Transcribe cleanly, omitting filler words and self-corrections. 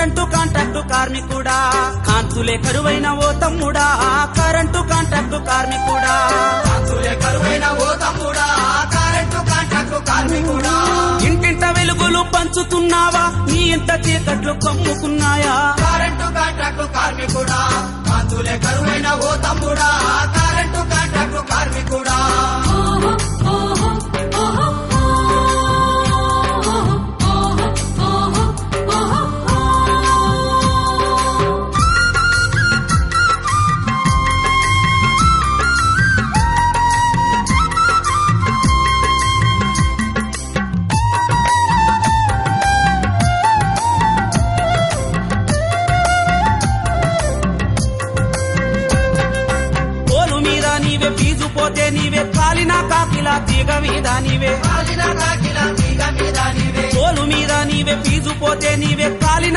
current contract కార్మికుడా కాంతులే కరువైన ఓ తమ్ముడా current contract కార్మికుడా కాంతులే కరువైన ఓ తమ్ముడా current contract కార్మికుడా ఇంటింట వెలుగులు పంచుతున్నావా నీ ఇంత చీకట్లు కమ్ముకున్నాయా కరెంటు కాంట్రాక్టు కార్మికుడా కాంతులే కరువైన ఓ తమ్ముడా కరెంటు కాంట్రాక్టు కార్మికుడా ఫీజు పోతే నీవే కాలినా కాకిలా తీగ మీద నీవే కాలిన కాకిల తీగ మీద నీవే తోలు మీద నీవే ఫీజు పోతే నీవే కాలిన